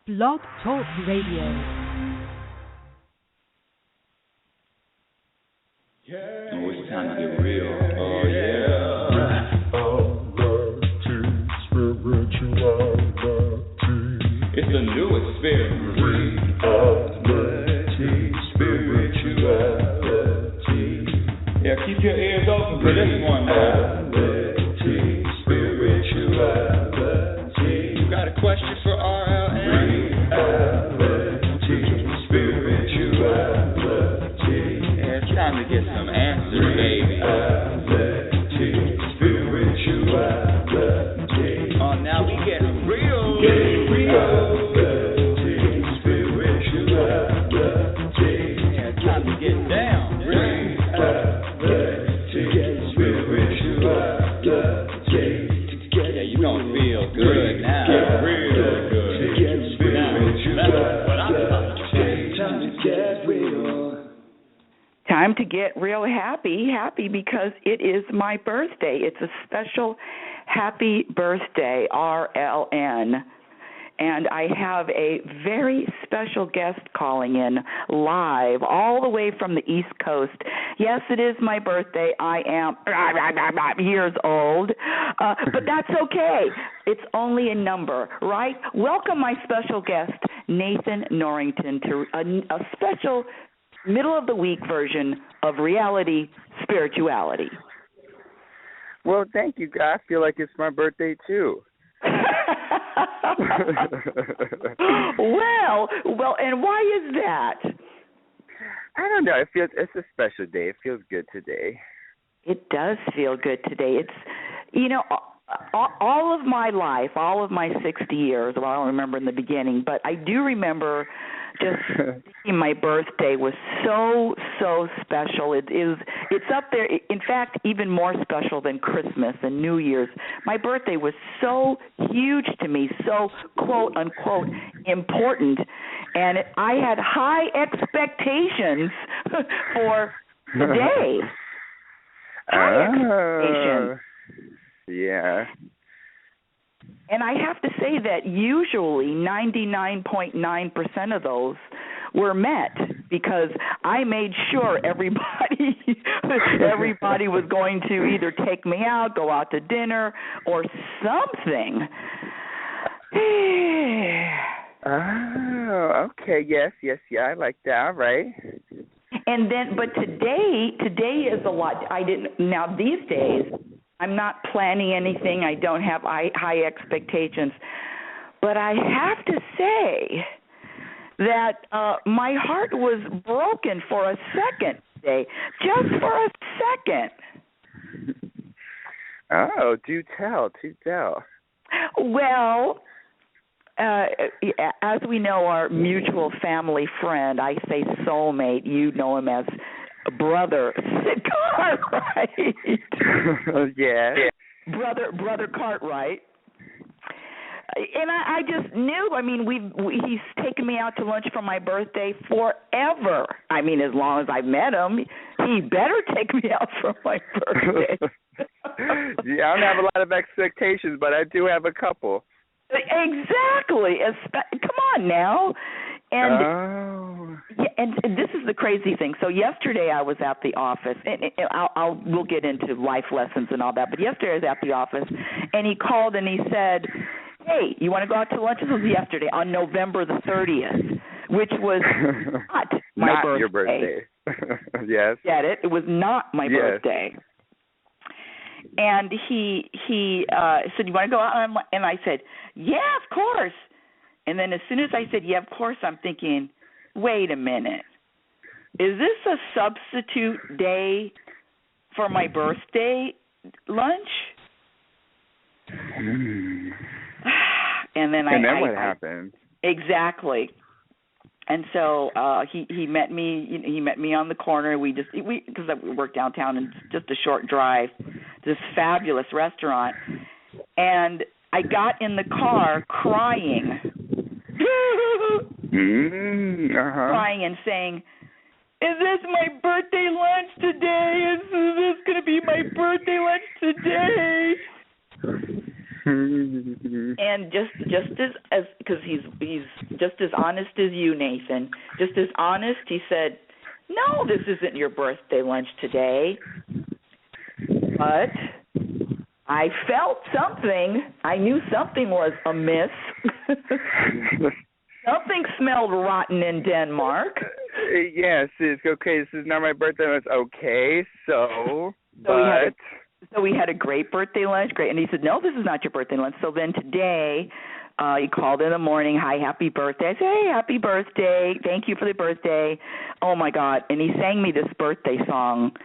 Blog Talk Radio. Oh, it's time to get real. Oh, yeah. It's the new experience. Reality, Spirituality. Yeah, keep your ears open for this one, man. Reality, Spirituality. You got a question for RLN? Reality, Spirituality. Yeah, it's time to get some answers, baby. Reality, Spirituality. Oh, now we get real. Reality, Spirituality. Yeah, it's time to get down. Reality, Spirituality. Yeah, you're gonna feel good now. Real good. That's what I'm talking about. Time to get real. Time to get real happy because it is my birthday. It's a special happy birthday, RLN. And I have a very special guest calling in live all the way from the East Coast. Yes, it is my birthday. I am years old, but that's okay. It's only a number, right? Welcome my special guest, Nathan Norrington, to a special middle-of-the-week version of Reality Spirituality. Well, thank you. I feel like it's my birthday, too. well, and why is that? I don't know. It's a special day. It feels good today. It does feel good today. It's, all of my life, all of my 60 years, well, I don't remember in the beginning, but I do remember just thinking my birthday was so special. It's up there. In fact, even more special than Christmas and New Year's. My birthday was so huge to me, so quote unquote important, and I had high expectations for the day. High expectations. Yeah. And I have to say that usually 99.9% of those were met because I made sure everybody was going to either take me out, go out to dinner, or something. Oh, okay. Yes. I like that. All right. And then, but today is a lot. Now these days, I'm not planning anything. I don't have high expectations. But I have to say that my heart was broken for a second today, just for a second. Oh, do tell. Well, as we know, our mutual family friend, I say soulmate, you know him as Brother Sid Cartwright. Yeah. Brother Cartwright. And I just knew, he's taken me out to lunch for my birthday forever. I mean, as long as I've met him, he better take me out for my birthday. Yeah, I don't have a lot of expectations, but I do have a couple. Exactly. Come on now. And this is the crazy thing. So yesterday I was at the office, and we'll get into life lessons and all that. But yesterday I was at the office, and he called and he said, "Hey, you want to go out to lunch?" This was yesterday on November the 30th, which was not my birthday. Your birthday. Yes. Get it? It was not my birthday. And he said, "You want to go out?" And I said, "Yeah, of course." And then as soon as I said, "Yeah, of course," I'm thinking, wait a minute. Is this a substitute day for my birthday lunch? And then what happened? Exactly. And so he met me. He met me on the corner. Because we work downtown, and it's just a short drive to this fabulous restaurant. And I got in the car crying, crying and saying, "Is this my birthday lunch today? Is this going to be my birthday lunch today?" And just as because he's just as honest as you, Nathan. Just as honest, he said, "No, this isn't your birthday lunch today." But I felt something. I knew something was amiss. Something smelled rotten in Denmark. Yes, it's okay. This is not my birthday lunch. Okay, so we had a great birthday lunch. Great, and he said, "No, this is not your birthday lunch." So then today, he called in the morning. "Hi, happy birthday." I said, "Hey, happy birthday. Thank you for the birthday." Oh my God! And he sang me this birthday song.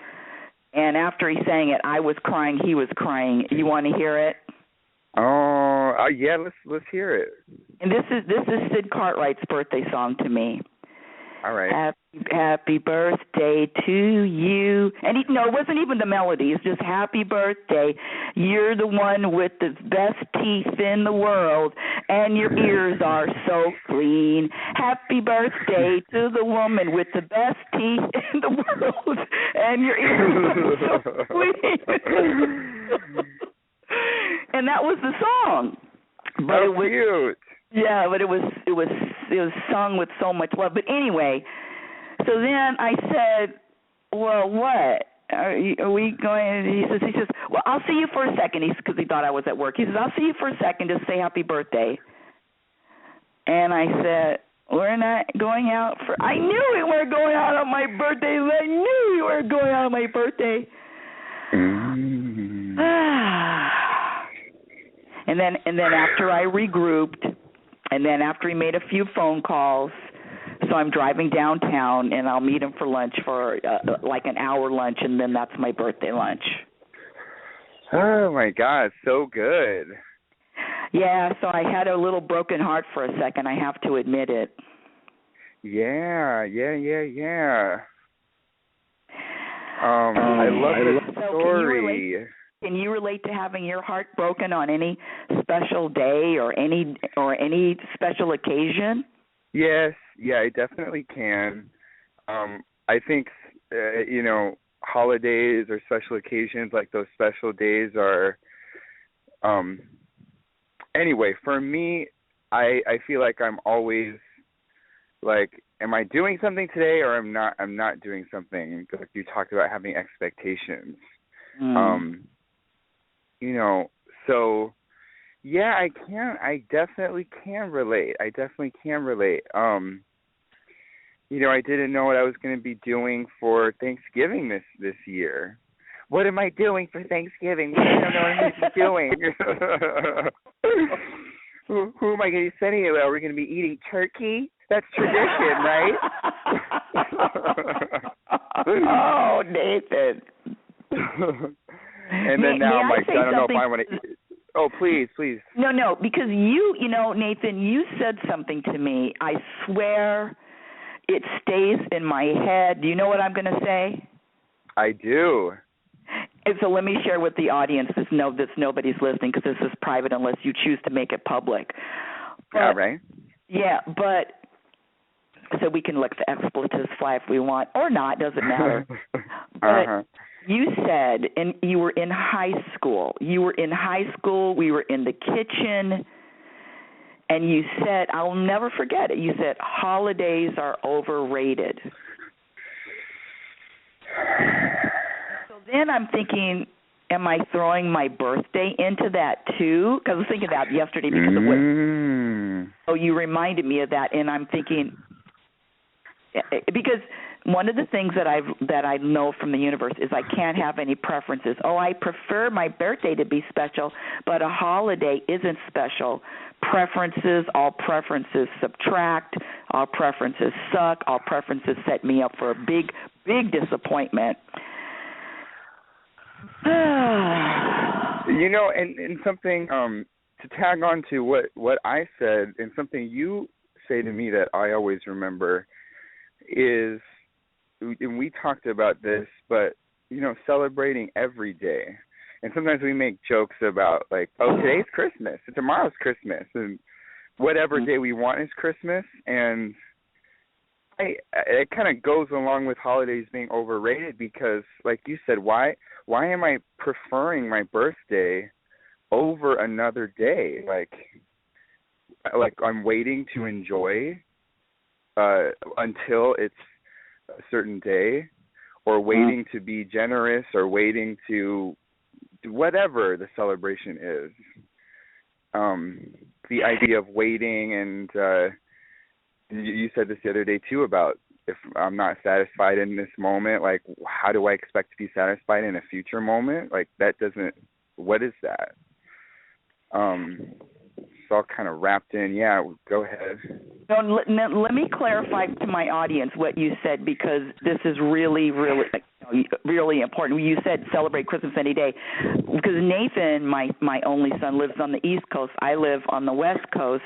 And after he sang it, I was crying. He was crying. You want to hear it? Oh, yeah. Let's hear it. And this is Sid Cartwright's birthday song to me. All right. Happy birthday to you. And it wasn't even the melody. It's just happy birthday. You're the one with the best teeth in the world, and your ears are so clean. Happy birthday to the woman with the best teeth in the world, and your ears are so clean. And that was the song. But it was cute. Yeah, but it was sung with so much love. But anyway, so then I said, "Well, what? Are we going?" He says, "Well, I'll see you for a second." Because he thought I was at work. He says, "I'll see you for a second to say happy birthday." And I said, "We're not going out for." I knew we weren't going out on my birthday. I knew we weren't going out on my birthday. And then after I regrouped. And then after he made a few phone calls, so I'm driving downtown, and I'll meet him for lunch for like an hour lunch, and then that's my birthday lunch. Oh, my God, so good. Yeah, so I had a little broken heart for a second, I have to admit it. Yeah. I love the story. Can you relate to having your heart broken on any special day or any special occasion? Yes, yeah, I definitely can. I think holidays or special occasions, like those special days are. Anyway, for me, I feel like I'm always like, am I doing something today or I'm not doing something? Like you talked about having expectations. So yeah, I definitely can relate. I didn't know what I was going to be doing for Thanksgiving this year. What am I doing for Thanksgiving? I don't know what I'm doing. Who am I going to be sending it? Are we going to be eating turkey? That's tradition, right? Oh, Nathan. And then now I'm like, I don't know if I want to. Oh, please. No, because Nathan, you said something to me. I swear it stays in my head. Do you know what I'm going to say? I do. And so let me share with the audience this nobody's listening because this is private unless you choose to make it public. All right. Yeah, but so we can let the expletives fly if we want or not, doesn't matter. But you said, and you were in high school. We were in the kitchen, and you said, I'll never forget it, you said, holidays are overrated. So then I'm thinking, am I throwing my birthday into that too? Because I was thinking that yesterday because of what. So you reminded me of that, and I'm thinking, because one of the things that I know from the universe is I can't have any preferences. Oh, I prefer my birthday to be special, but a holiday isn't special. All preferences subtract, all preferences suck, all preferences set me up for a big, big disappointment. And something to tag on to what I said, and something you say to me that I always remember is, and we talked about this, but, celebrating every day. And sometimes we make jokes about, like, oh, today's Christmas, and tomorrow's Christmas, and whatever day we want is Christmas. And it kind of goes along with holidays being overrated because, like you said, why am I preferring my birthday over another day. Like I'm waiting to enjoy until it's a certain day, or waiting to be generous, or waiting to whatever the celebration is. The idea of waiting, and you said this the other day too about if I'm not satisfied in this moment, like how do I expect to be satisfied in a future moment? Like that doesn't, what is that? It's all kind of wrapped in. Yeah, go ahead. No, let me clarify to my audience what you said, because this is really, really, really important. You said celebrate Christmas any day, because Nathan, my only son, lives on the East Coast. I live on the West Coast,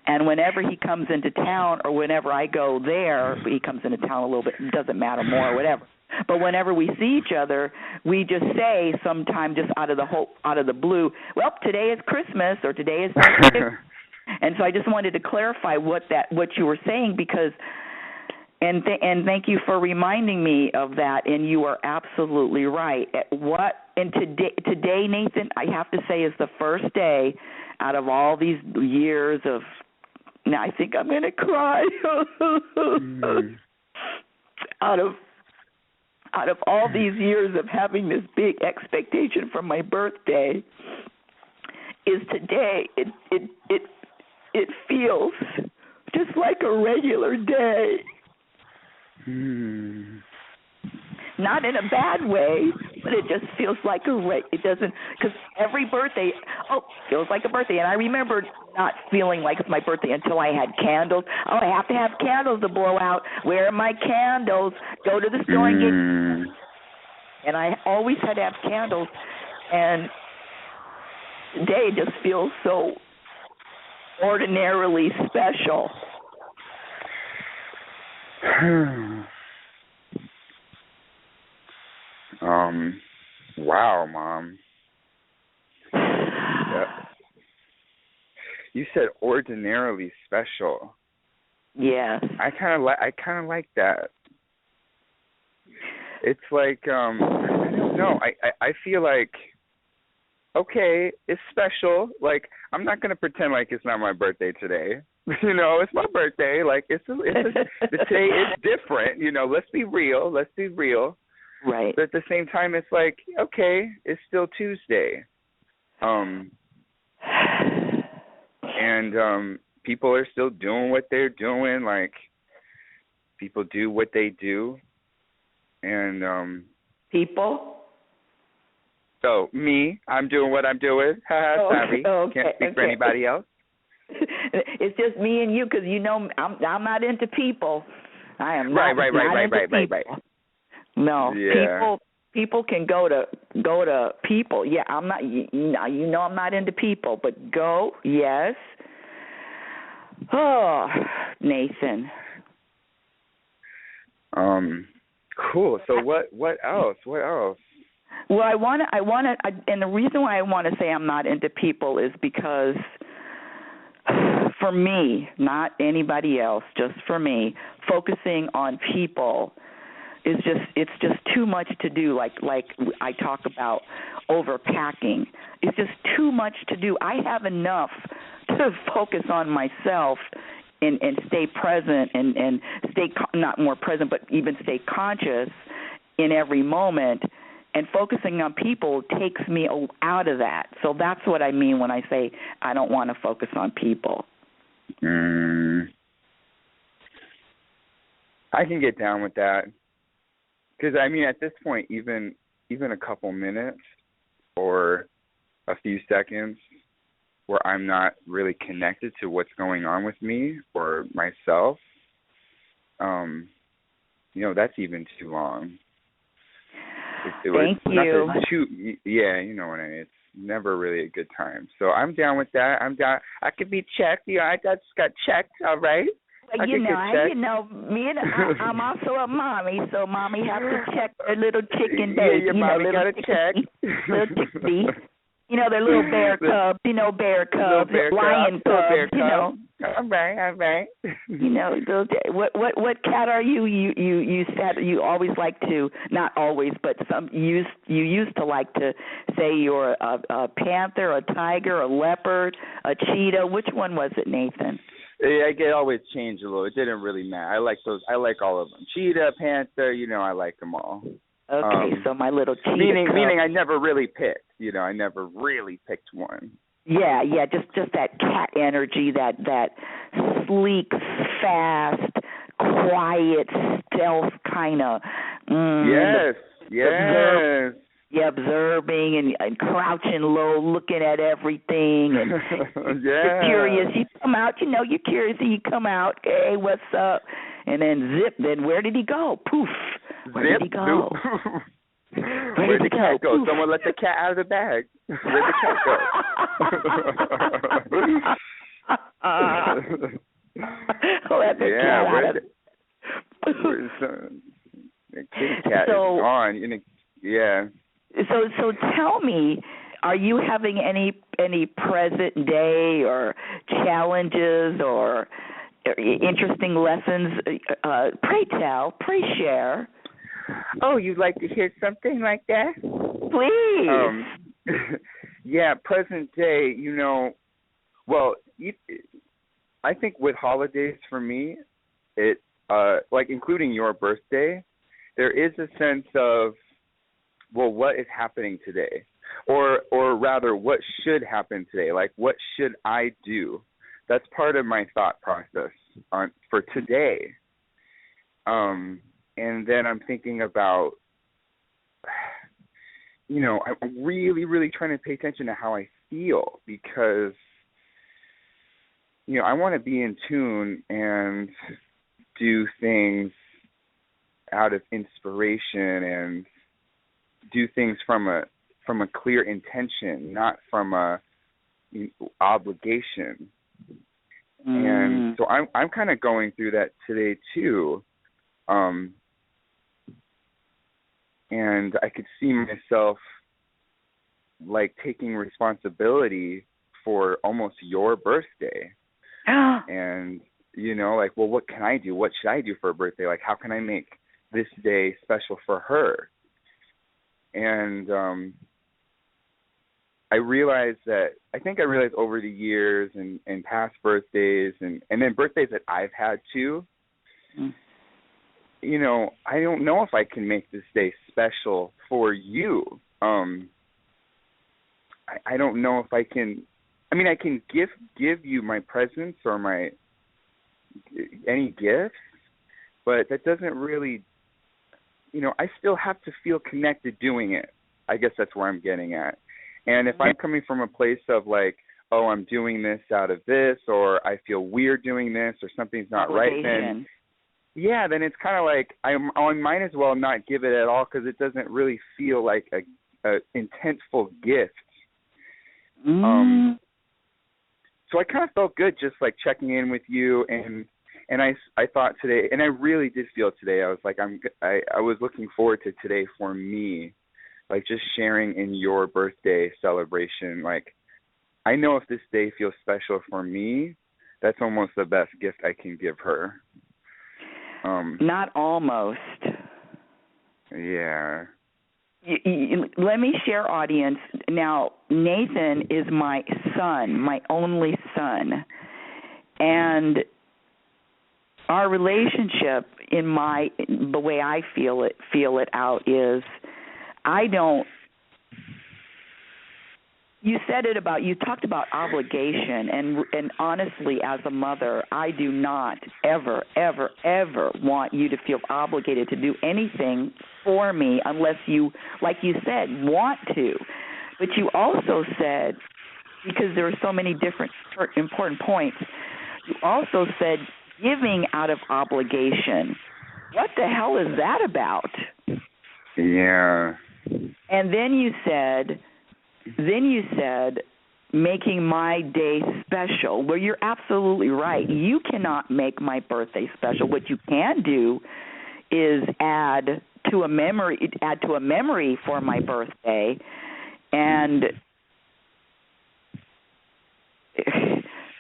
and whenever he comes into town, or whenever I go there, he comes into town a little bit. It doesn't matter, more or whatever. But whenever we see each other, we just say sometime just out of the blue, well, today is Christmas, or today is Thanksgiving. And so I just wanted to clarify what you were saying, because and thank you for reminding me of that. And you are absolutely right. Today, Nathan, I have to say, is the first day out of all these years of. Now I think I'm going to cry. Out of all these years of having this big expectation for my birthday, is today it feels just like a regular day. Not in a bad way, but it just feels like it doesn't, because every birthday, feels like a birthday. And I remember not feeling like it's my birthday until I had candles. I have to have candles to blow out. Where are my candles? Go to the store and get. And I always had to have candles. And today just feels so ordinarily special. Wow, Mom. Yeah. You said ordinarily special. Yes. I kind of like that. It's like I don't know. I feel like, okay, it's special. Like, I'm not going to pretend like it's not my birthday today. It's my birthday. Like, the today is different. Let's be real. Right. But at the same time, it's like, okay, it's still Tuesday. And people are still doing what they're doing. Like, people do what they do. And people? So, me, I'm doing what I'm doing. Sorry. Okay. Can't speak for anybody else. It's just me and you, because I'm not into people. I am not. Right. No, yeah. People can go to people. Yeah, I'm not. I'm not into people, but go. Yes. Oh, Nathan. Cool. So what else? Well, I want to, and the reason why I want to say I'm not into people is because, for me, not anybody else, just for me, focusing on people it's just too much to do. Like I talk about overpacking. It's just too much to do. I have enough to focus on myself and stay present and stay not more present, but even stay conscious in every moment. And focusing on people takes me out of that. So that's what I mean when I say I don't want to focus on people. I can get down with that. Because, I mean, at this point, even a couple minutes or a few seconds where I'm not really connected to what's going on with me or myself, that's even too long. Thank you. Yeah, you know what I mean. It's never really a good time. So I'm down with that. I'm down. I could be checked. I just got checked, all right? I'm also a mommy, so mommy has to check her little chicken baby. Yeah, your mommy got to check. Little chickpea. You know, they're little bear cubs, lion cubs, you know. I'm right. You know, what cat are you? You said you always like to, not always, but you used to like to say you're a panther, a tiger, a leopard, a cheetah. Which one was it, Nathan? I get always changed a little. It didn't really matter. I like those. I like all of them. Cheetah, panther, you know, I like them all. Okay, so my little cheetah. Meaning I never really picked. You know, I never really picked one. Yeah, just that cat energy, that sleek, fast, quiet, stealth kind of. Yes. Observing and crouching low, looking at everything, and you're curious. You come out, you know, you're curious, and you come out, hey, what's up? And then zip, then where did he go? Poof. Where did he go? Where did the cat go? Someone let the cat out of the bag. Where did the cat go? Let the cat out of the kitty cat is gone. Yeah. So tell me, are you having any present day or challenges or interesting lessons? Pray share. Oh, you'd like to hear something like that? Please. Yeah, present day, you know, well, I think with holidays for me, it like including your birthday, there is a sense of, well, what is happening today? Or rather, what should happen today? Like, what should I do? That's part of my thought process for today. And then I'm thinking about, you know, I'm really, really trying to pay attention to how I feel because, you know, I want to be in tune and do things out of inspiration and do things from a clear intention, not from a obligation. And so I'm kind of going through that today too. And I could see myself like taking responsibility for almost your birthday. And, you know, like, well, what can I do? What should I do for a birthday? Like, how can I make this day special for her? And I realized over the years and past birthdays and then birthdays that I've had too, you know, I don't know if I can make this day special for you. I don't know if I can. I mean, I can give you my presence or any gifts, but that doesn't really, you know, I still have to feel connected doing it. I guess that's where I'm getting at. And if I'm coming from a place of like, oh, I'm doing this out of this, or I feel weird doing this, or something's not right, then it's kind of like I might as well not give it at all because it doesn't really feel like a intentful gift. So I kind of felt good just like checking in with you, and I thought today, and I really did feel today, I was like I was looking forward to today for me, like just sharing in your birthday celebration. Like I know if this day feels special for me, that's almost the best gift I can give her. Not almost. Yeah. Let me share, audience. Now, Nathan is my son, my only son. And our relationship, the way I feel it out is, you talked about obligation, and honestly, as a mother, I do not ever, ever, ever want you to feel obligated to do anything for me unless you, like you said, want to. But you also said, because there are so many different important points, you also said giving out of obligation. What the hell is that about? Yeah. And then you said making my day special. Well, you're absolutely right. You cannot make my birthday special. What you can do is add to a memory for my birthday, and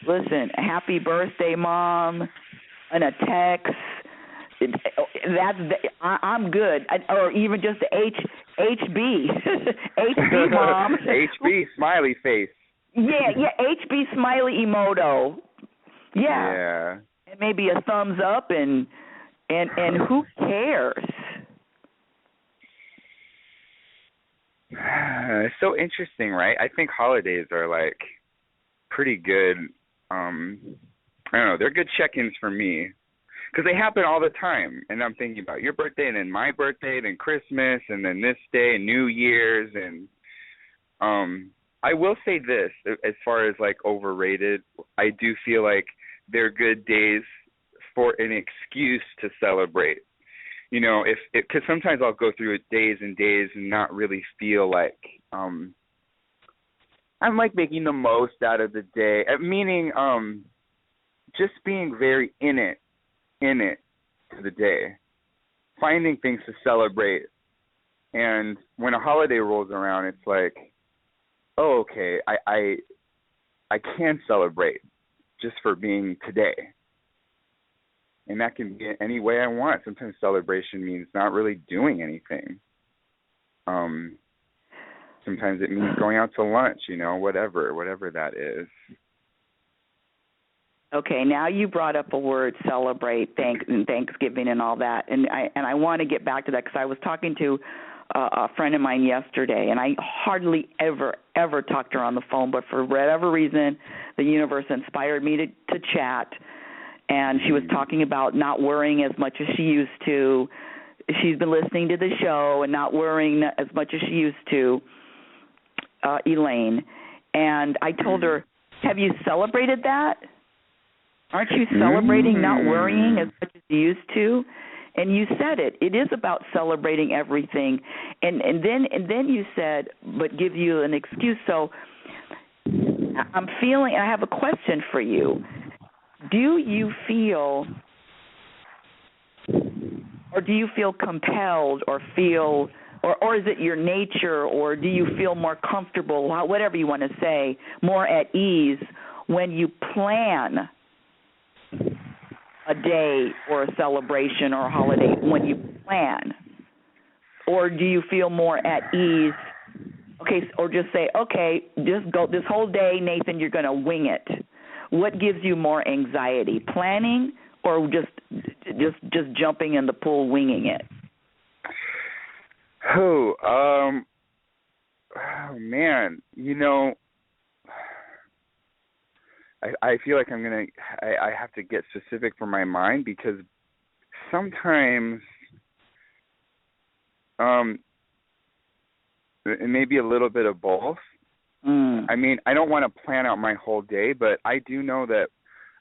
listen, happy birthday, Mom, and a text. I'm good. Or even just HB. HB, Mom. HB, smiley face. Yeah, HB smiley emoto. Yeah. And maybe a thumbs up, and who cares? It's so interesting, right? I think holidays are like pretty good. I don't know. They're good check-ins for me because they happen all the time. And I'm thinking about your birthday, and then my birthday, then Christmas, and then this day, and New Year's, and I will say this as far as like overrated. I do feel like they're good days for an excuse to celebrate. You know, because sometimes I'll go through days and days and not really feel like I'm like making the most out of the day. Meaning, just being very in it to the day, finding things to celebrate. And when a holiday rolls around, it's like, oh, okay, I can celebrate just for being today. And that can be any way I want. Sometimes celebration means not really doing anything. Sometimes it means going out to lunch, whatever that is. Okay, now you brought up a word, celebrate, Thanksgiving and all that. And I want to get back to that because I was talking to a friend of mine yesterday, and I hardly ever talked to her on the phone, but for whatever reason, the universe inspired me to chat. And she was talking about not worrying as much as she used to. She's been listening to the show and not worrying as much as she used to, Elaine. And I told her, have you celebrated that? Aren't you celebrating not worrying as much as you used to? And you said it. It is about celebrating everything. And then you said, but give you an excuse. So I'm feeling, and I have a question for you. Do you feel, or do you feel compelled, or feel, or is it your nature, or do you feel more comfortable, whatever you want to say, more at ease when you plan a day or a celebration or a holiday, when you plan? Or do you feel more at ease, okay, or just say, okay, just go this whole day, Nathan, you're going to wing it? What gives you more anxiety, planning or just jumping in the pool, winging it? Oh man, I feel like I have to get specific for my mind because sometimes it may be a little bit of both. I mean, I don't want to plan out my whole day, but I do know that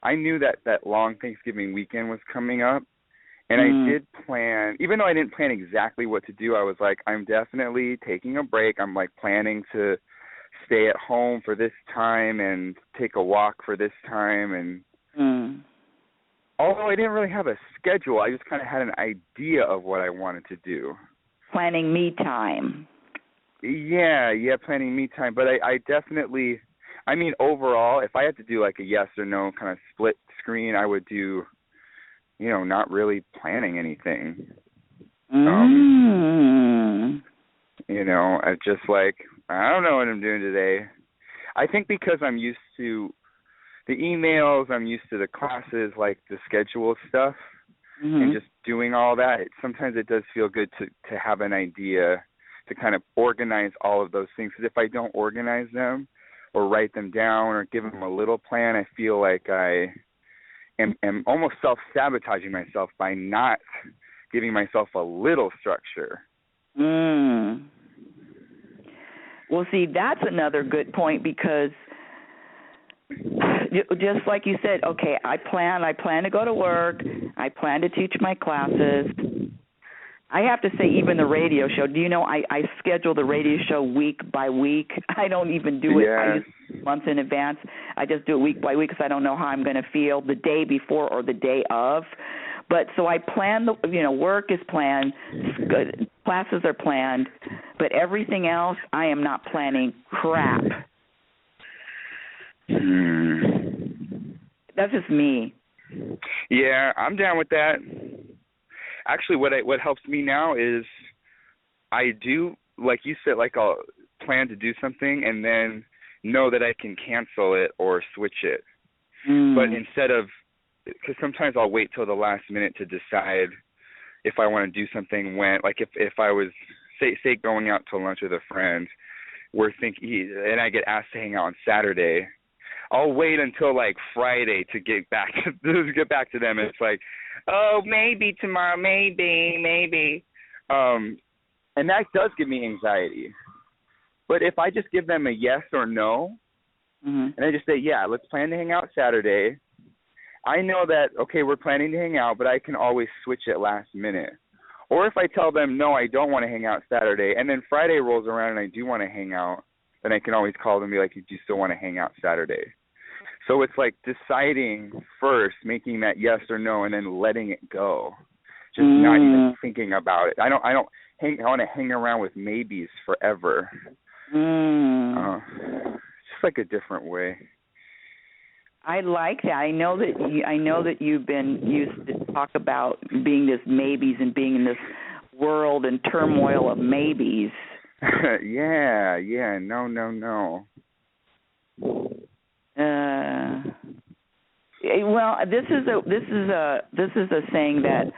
I knew that long Thanksgiving weekend was coming up, and I did plan, even though I didn't plan exactly what to do. I was like, I'm definitely taking a break. I'm like planning to stay at home for this time and take a walk for this time. And although I didn't really have a schedule, I just kind of had an idea of what I wanted to do. Planning me time. Yeah, planning me time. But I definitely, I mean, overall, if I had to do like a yes or no kind of split screen, I would do, not really planning anything. I just like, I don't know what I'm doing today. I think because I'm used to the emails, I'm used to the classes, like the schedule stuff, and just doing all that. Sometimes it does feel good to have an idea, to kind of organize all of those things. Because if I don't organize them or write them down or give them a little plan, I feel like I am almost self-sabotaging myself by not giving myself a little structure. Well, see, that's another good point because just like you said, okay, I plan to go to work. I plan to teach my classes. I have to say, even the radio show, do you know I schedule the radio show week by week? I don't even do it months in advance. I just do it week by week because I don't know how I'm going to feel the day before or the day of. But so I plan, work is planned, classes are planned, but everything else I am not planning crap. That's just me. Yeah, I'm down with that. Actually, what helps me now is I do, like you said, like I'll plan to do something and then know that I can cancel it or switch it. But instead of, because sometimes I'll wait till the last minute to decide if I want to do something when, like if I was, say going out to lunch with a friend, we're thinking, and I get asked to hang out on Saturday, I'll wait until like Friday to get back to them. And it's like, oh, maybe tomorrow, maybe. And that does give me anxiety. But if I just give them a yes or no, and I just say, yeah, let's plan to hang out Saturday, I know that, okay, we're planning to hang out, but I can always switch it last minute. Or if I tell them, no, I don't want to hang out Saturday, and then Friday rolls around and I do want to hang out, then I can always call them and be like, do you still want to hang out Saturday? So it's like deciding first, making that yes or no, and then letting it go. Just not even thinking about it. I want to hang around with maybes forever. Just like a different way. I like that. I know that you've been used to talk about being this maybes and being in this world and turmoil of maybes. Yeah. No. Well, this is a saying that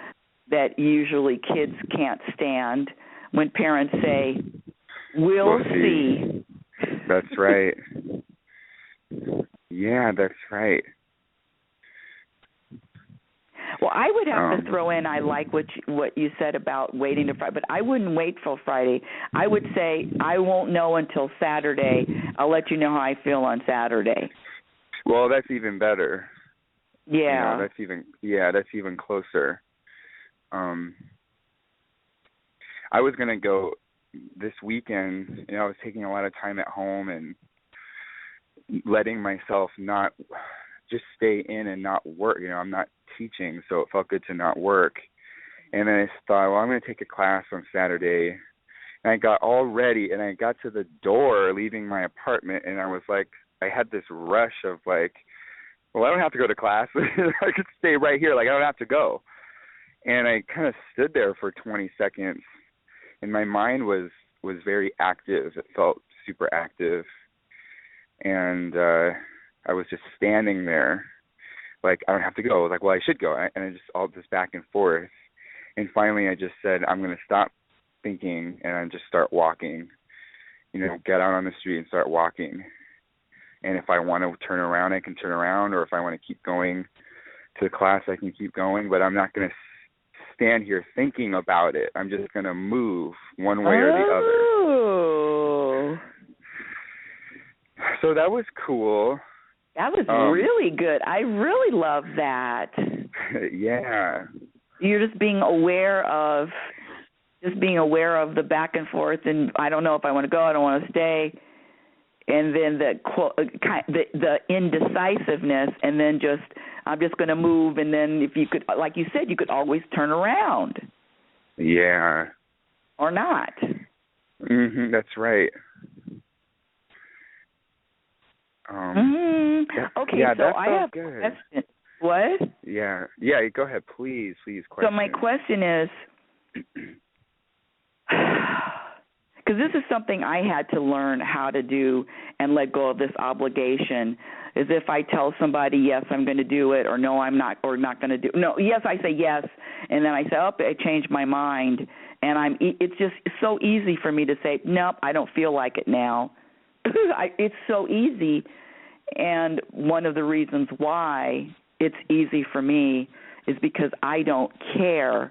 usually kids can't stand when parents say, "We'll see." That's right. Yeah, that's right. Well, I would have to throw in, I like what you said about waiting to Friday, but I wouldn't wait till Friday. I would say, I won't know until Saturday. I'll let you know how I feel on Saturday. Well, that's even better. Yeah. That's even closer. I was going to go this weekend. I was taking a lot of time at home and letting myself not just stay in and not work. I'm not teaching, so it felt good to not work. And then I thought, well, I'm going to take a class on Saturday. And I got all ready, and I got to the door leaving my apartment, and I was like, I had this rush of like, well, I don't have to go to class. I could stay right here. Like, I don't have to go. And I kind of stood there for 20 seconds, and my mind was very active. It felt super active. And I was just standing there, like, I don't have to go. I was like, well, I should go. And I just all this back and forth. And finally I just said, I'm going to stop thinking and I just start walking, get out on the street and start walking. And if I want to turn around, I can turn around. Or if I want to keep going to the class, I can keep going. But I'm not going to stand here thinking about it. I'm just going to move one way or the other. So that was cool. That was really good. I really love that. Yeah. You're just being aware of the back and forth, and I don't know if I want to go, I don't want to stay, and then the indecisiveness, and then I'm just going to move, and then if you could, like you said, you could always turn around. Yeah. Or not. That's right. Okay, yeah, so I have good. a question. What? Yeah, go ahead, please question. So my question is, because this is something I had to learn how to do and let go of this obligation, is if I tell somebody, yes, I'm going to do it, or no, I'm not, or not going to do it. No, yes, I say yes, and then I say, oh, I changed my mind, and it's just so easy for me to say, nope, I don't feel like it now. It's so easy, and one of the reasons why it's easy for me is because I don't care.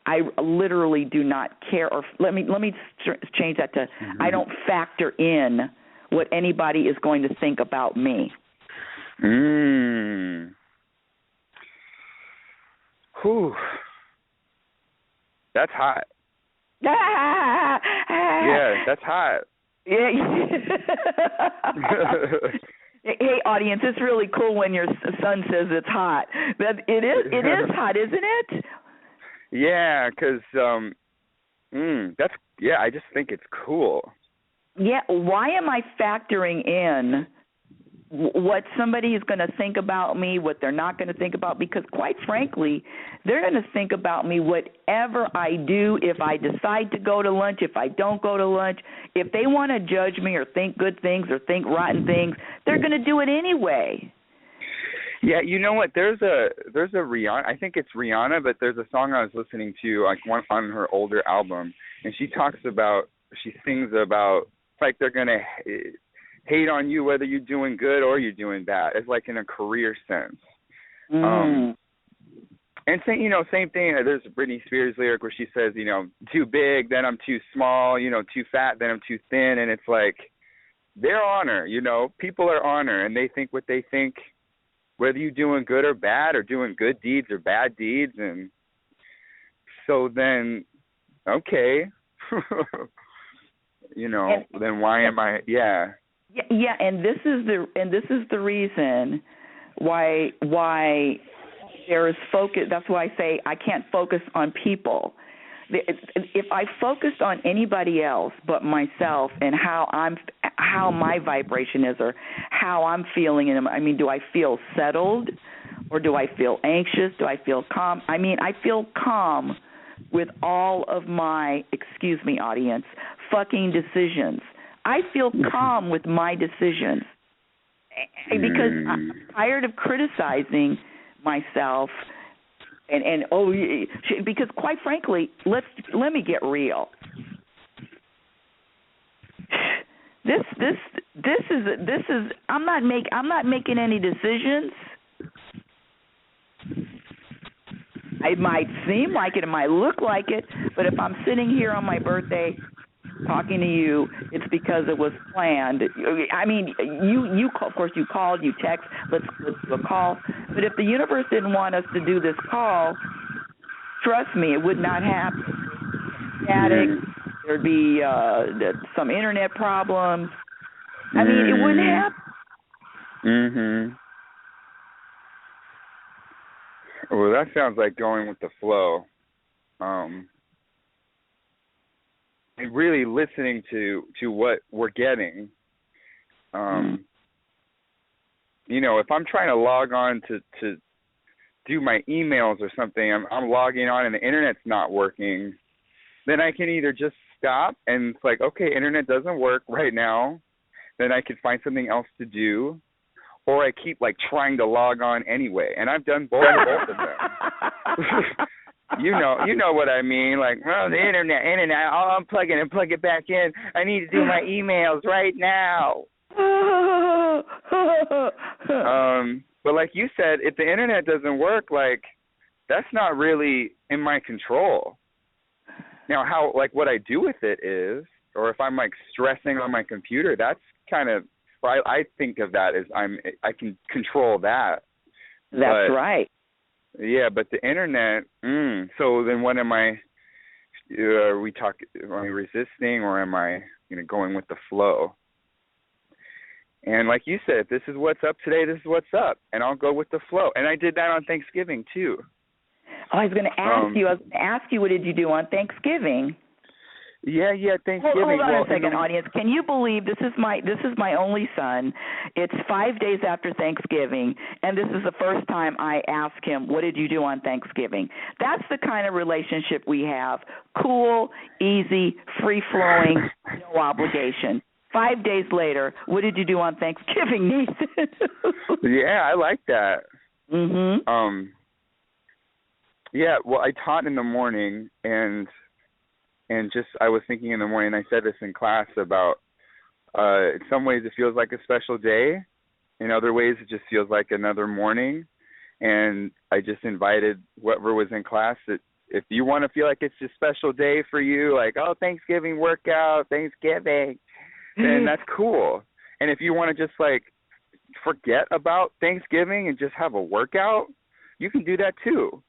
I literally do not care. Or let me change that to I don't factor in what anybody is going to think about me. Whew. That's hot. Yeah, that's hot. Yeah. Hey, audience, it's really cool when your son says it's hot. But it is hot, isn't it? Yeah, because I just think it's cool. Yeah, why am I factoring in what somebody is going to think about me, what they're not going to think about, because quite frankly, they're going to think about me whatever I do, if I decide to go to lunch, if I don't go to lunch. If they want to judge me or think good things or think rotten things, they're going to do it anyway. Yeah, you know what? There's a Rihanna. I think it's Rihanna, but there's a song I was listening to, like one on her older album, and she sings about like they're gonna hate on you whether you're doing good or you're doing bad. It's like in a career sense. And same thing. There's a Britney Spears lyric where she says, too big, then I'm too small. Too fat, then I'm too thin. And it's like they're on her. People are on her, and they think what they think, whether you're doing good or bad, or doing good deeds or bad deeds. And so then, okay, then why am I? Yeah. Yeah, and this is the reason why there is focus. That's why I say I can't focus on people. If I focused on anybody else but myself and how my vibration is, or how I'm feeling, do I feel settled, or do I feel anxious? Do I feel calm? I feel calm with all of my, excuse me, audience, fucking decisions. I feel calm with my decisions because I'm tired of criticizing myself. Because quite frankly, let me get real. This is I'm not making any decisions. It might seem like it might look like it, but if I'm sitting here on my birthday talking to you, it's because it was planned. You of course you called, you text, let's do a call. But if the universe didn't want us to do this call, trust me, it would not happen. Static, there'd be some internet problems. It wouldn't happen. Well, that sounds like going with the flow. And really listening to what we're getting. If I'm trying to log on to do my emails or something, I'm logging on and the internet's not working, then I can either just stop and it's like, okay, internet doesn't work right now, then I could find something else to do, or I keep like trying to log on anyway. And I've done both of them. You know what I mean? Like, well, the internet, I'll unplug it and plug it back in. I need to do my emails right now. But like you said, if the internet doesn't work, like, that's not really in my control. Now, how, like, what I do with it is, or if I'm like stressing on my computer, that's kind of, I think of that as I can control that. That's right. Yeah, but the internet, so then what am I, am I resisting, or am I going with the flow? And like you said, if this is what's up today, this is what's up, and I'll go with the flow. And I did that on Thanksgiving too. I was going to ask you, what did you do on Thanksgiving? Yeah, Thanksgiving. Hold on a second, audience. Can you believe this is my only son? It's 5 days after Thanksgiving, and this is the first time I ask him, what did you do on Thanksgiving? That's the kind of relationship we have. Cool, easy, free-flowing, no obligation. 5 days later, what did you do on Thanksgiving, Nathan? Yeah, I like that. Yeah, well, I taught in the morning, and just I was thinking in the morning, I said this in class about in some ways it feels like a special day. In other ways it just feels like another morning. And I just invited whoever was in class that if you want to feel like it's a special day for you, like, oh, Thanksgiving workout, Thanksgiving, then that's cool. And if you want to just like forget about Thanksgiving and just have a workout, you can do that too.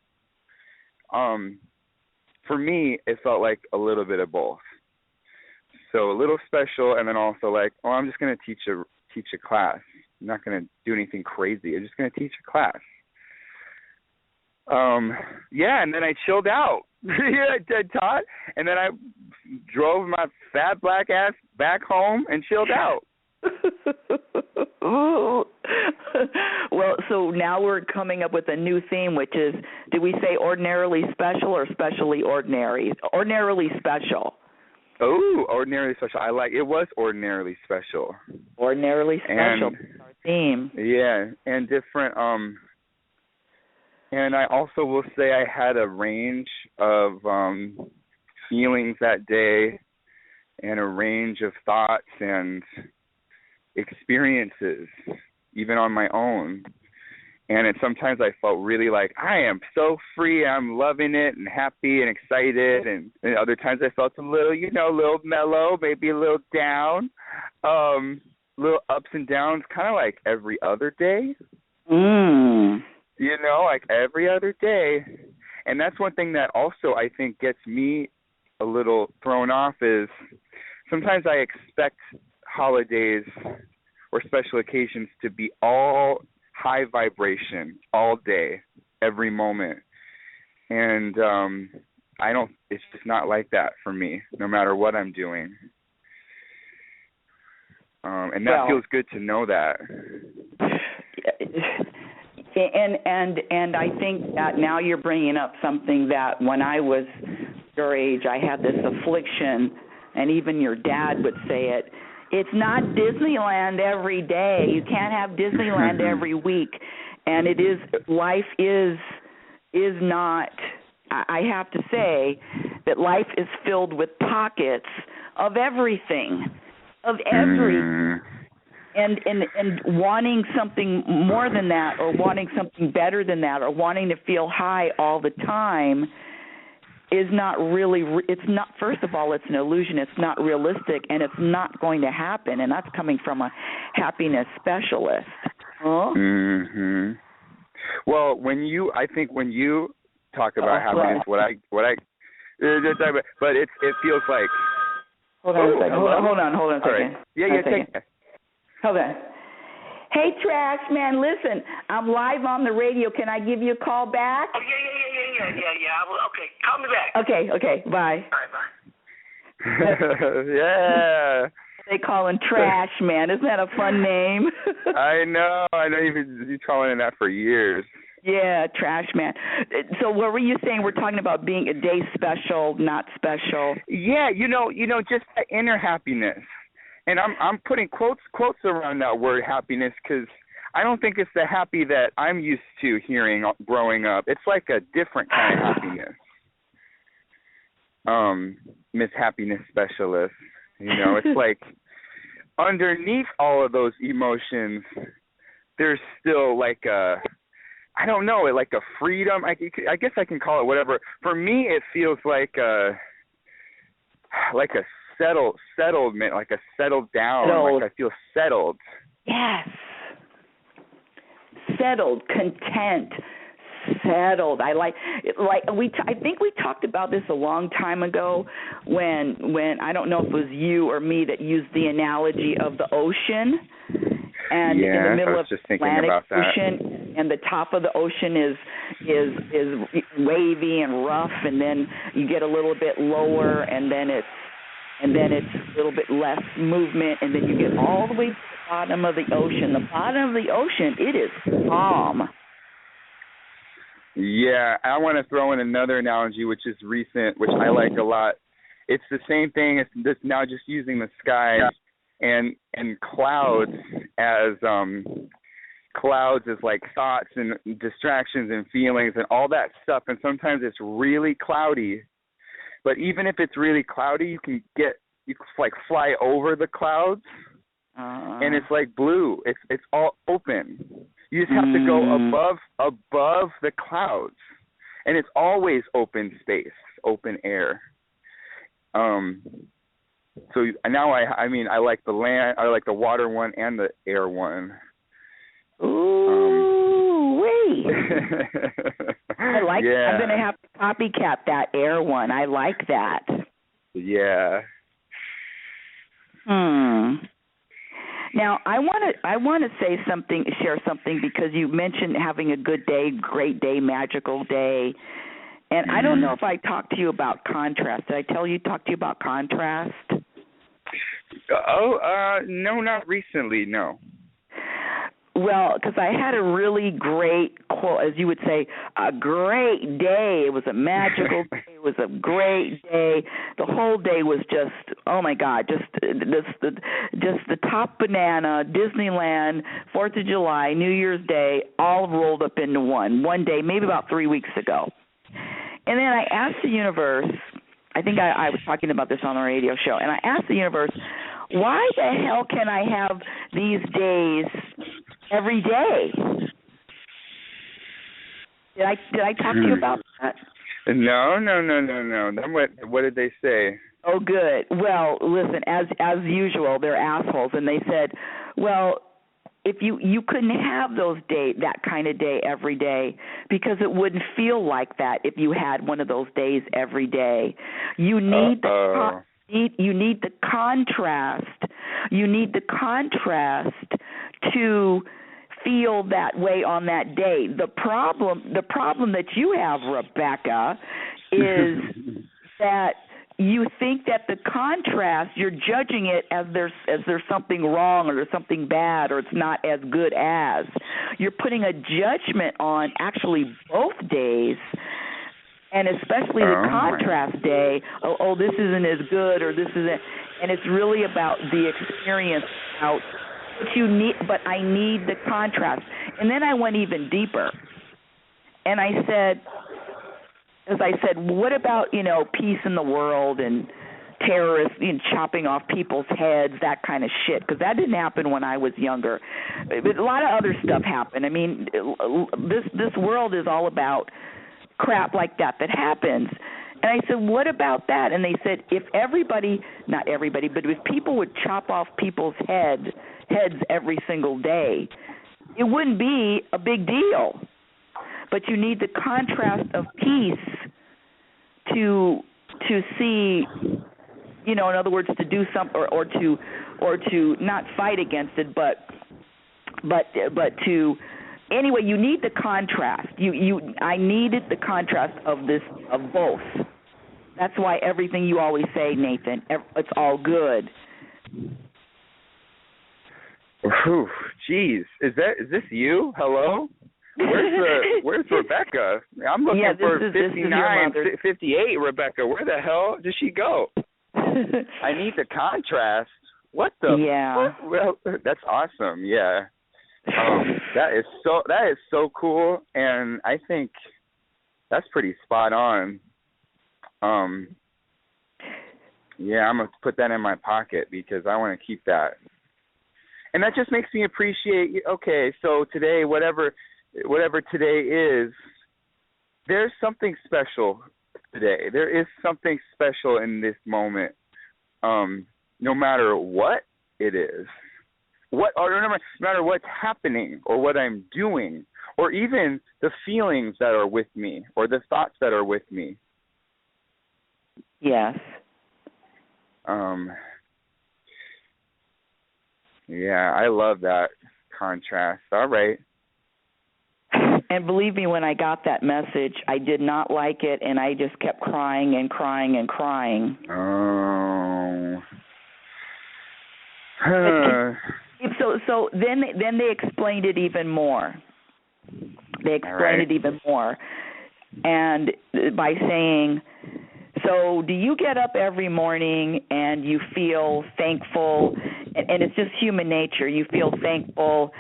For me, it felt like a little bit of both. So a little special, and then also like, oh, I'm just going to teach a class. I'm not going to do anything crazy. I'm just going to teach a class. Yeah, and then I chilled out. I taught, and then I drove my fat black ass back home and chilled out. Ooh. Well, so now we're coming up with a new theme, which is, did we say ordinarily special or specially ordinary? Ordinarily special. Oh, ordinarily special. I like it. Was ordinarily special. Ordinarily special. And, our theme. Yeah, and different. And I also will say I had a range of feelings that day, and a range of thoughts and experiences, even on my own. And sometimes I felt really like I am so free, I'm loving it and happy and excited. And other times I felt a little, a little mellow, maybe a little down, little ups and downs, kind of like every other day. Like every other day. And that's one thing that also I think gets me a little thrown off is sometimes I expect holidays or special occasions to be all high vibration all day, every moment. And it's just not like that for me, no matter what I'm doing. And that feels good to know that. And I think that now you're bringing up something that when I was your age, I had this affliction, and even your dad would say it. It's not Disneyland every day. You can't have Disneyland every week. And it is, life is not, I have to say that life is filled with pockets of everything, And wanting something more than that, or wanting something better than that, or wanting to feel high all the time is not really, it's not, first of all, it's an illusion. It's not realistic, and it's not going to happen, and that's coming from a happiness specialist. Huh? Mm-hmm. Well, when you talk about happiness, but it feels like. Hold on a second. Hold on a second. Right. Yeah, take it. Hold on. Hey, Trash Man, listen, I'm live on the radio. Can I give you a call back? Oh, yeah. Okay, call me back. Okay, bye. All right, bye. Yeah. They call him Trash Man. Isn't that a fun name? I know. You've been calling him that for years. Yeah, Trash Man. So what were you saying? We're talking about being a day special, not special. Yeah, just that inner happiness. And I'm putting quotes around that word happiness because I don't think it's the happy that I'm used to hearing growing up. It's like a different kind of happiness. Miss Happiness Specialist. It's like underneath all of those emotions, there's still like I don't know, like a freedom. I guess I can call it whatever. For me, it feels like a settlement, like a settled down, like I feel settled. Yes. Settled, content, settled. I think we talked about this a long time ago when I don't know if it was you or me that used the analogy of the ocean. And in the middle of the Atlantic Ocean, and the top of the ocean is wavy and rough, and then you get a little bit lower, and then it's a little bit less movement, and then you get all the way to the bottom of the ocean. The bottom of the ocean, it is calm. Yeah, I want to throw in another analogy, which is recent, which I like a lot. It's the same thing. It's just now just using the sky and clouds as like thoughts and distractions and feelings and all that stuff. And sometimes it's really cloudy. But even if it's really cloudy, you can like fly over the clouds, and it's like blue. It's all open. You just have to go above the clouds, and it's always open space, open air. So now I like the land, I like the water one and the air one. Ooh, wait. I like. Yeah. I'm gonna have to copycat that air one. I like that. Yeah. Now I want to say something, share something, because you mentioned having a good day, great day, magical day, and I don't know if I talked to you about contrast. Did I talk to you about contrast? No, not recently. No. Well, because I had a really great, as you would say, a great day. It was a magical day. It was a great day. The whole day was just, oh my God, just the top banana, Disneyland, 4th of July, New Year's Day, all rolled up into one day, maybe about 3 weeks ago. And then I asked the universe, I think I was talking about this on the radio show, and I asked the universe, why the hell can I have these days every day? Did I talk to you about that? No. Then what did they say? Oh, good. Well, listen, as usual, they're assholes, and they said, well, if you couldn't have that kind of day every day, because it wouldn't feel like that if you had one of those days every day. You need you need the contrast. You need the contrast to feel that way on that day. The problem that you have, Rebecca, is that you think that the contrast, you're judging it as there's something wrong or there's something bad or it's not as good as. You're putting a judgment on actually both days, and especially the contrast day. Oh, this isn't as good, or this isn't, and it's really about the experience. But I need the contrast. And then I went even deeper, and I said, what about, peace in the world and terrorists chopping off people's heads, that kind of shit? Because that didn't happen when I was younger. A lot of other stuff happened. I mean, this world is all about crap like that happens. And I said, what about that? And they said, if everybody, not everybody, but if people would chop off people's heads every single day, it wouldn't be a big deal. But you need the contrast of peace to see, in other words, to do something or to not fight against it, but to anyway. You need the contrast. I needed the contrast of both. That's why everything you always say, Nathan, it's all good. Ooh, geez, is this you? Hello? Where's Rebecca? I'm looking for 59, 58 Rebecca. Where the hell did she go? I need the contrast. What the? Yeah. Well, that's awesome. Yeah. That is so cool, and I think that's pretty spot on. Yeah, I'm gonna put that in my pocket because I want to keep that, and that just makes me appreciate. Okay, so today, whatever today is, there's something special today. There is something special in this moment, no matter what it is, no matter what's happening or what I'm doing, or even the feelings that are with me or the thoughts that are with me. Yes. Yeah, I love that contrast. All right. And believe me, when I got that message, I did not like it, and I just kept crying and crying and crying. Oh. So then they explained it even more. It even more, and by saying, so do you get up every morning and you feel thankful, and it's just human nature, you feel thankful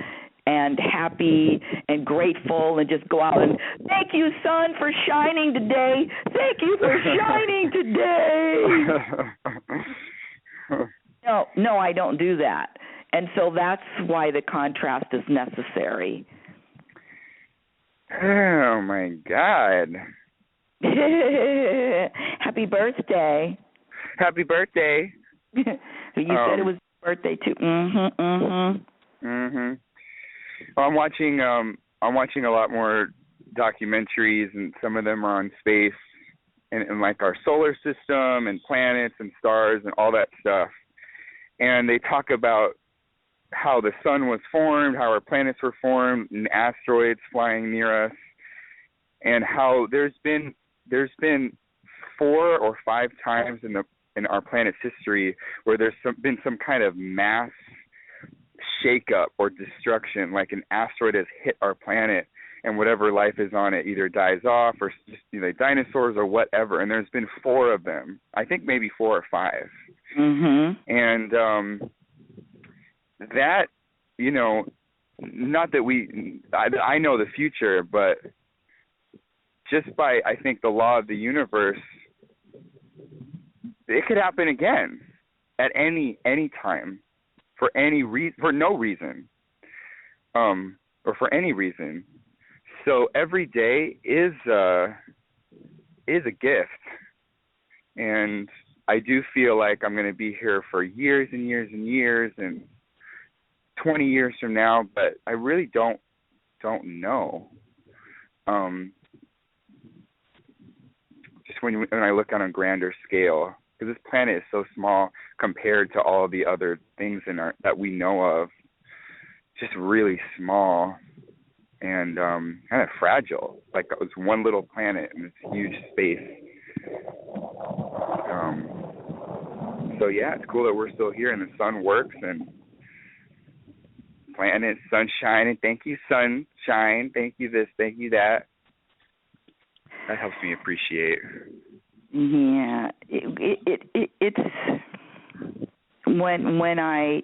and happy and grateful and just go out and, thank you, sun, for shining today. Thank you for shining today. No, I don't do that. And so that's why the contrast is necessary. Oh, my God. Happy birthday. Happy birthday. You said it was your birthday, too. Well, I'm watching a lot more documentaries, and some of them are on space and like our solar system and planets and stars and all that stuff. And they talk about how the sun was formed, how our planets were formed, and asteroids flying near us, and how there's been 4 or 5 times in our planet's history where there's been some kind of mass shakeup or destruction, like an asteroid has hit our planet, and whatever life is on it either dies off or just, dinosaurs or whatever. And there's been 4 of them. I think maybe 4 or 5. Mm-hmm. And that, not that I know the future, but just by, I think, the law of the universe, it could happen again at any time for no reason, or for any reason. So every day is a gift, and I do feel like I'm going to be here for years and years and years, and 20 years from now, but I really don't know. Just when I look on a grander scale, because this planet is so small compared to all the other things that we know of, just really small. And kind of fragile, like it was one little planet in this huge space. So yeah, it's cool that we're still here and the sun works and planet, sunshine, and thank you, sunshine, thank you this, thank you that. That helps me appreciate. Yeah, it's when I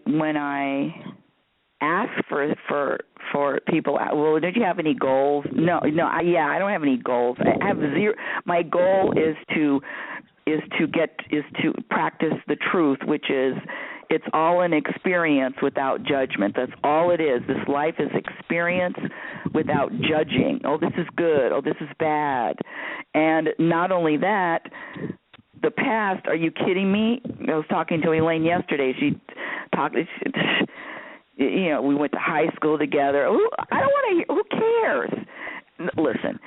ask for people, well, did you have any goals? No, I don't have any goals. I have 0. My goal is to practice the truth, which is it's all an experience without judgment. That's all it is. This life is experience without judging. Oh, this is good. Oh, this is bad. And not only that, the past, are you kidding me? I was talking to Elaine yesterday. She talked... we went to high school together. I don't want to hear. Who cares? Listen,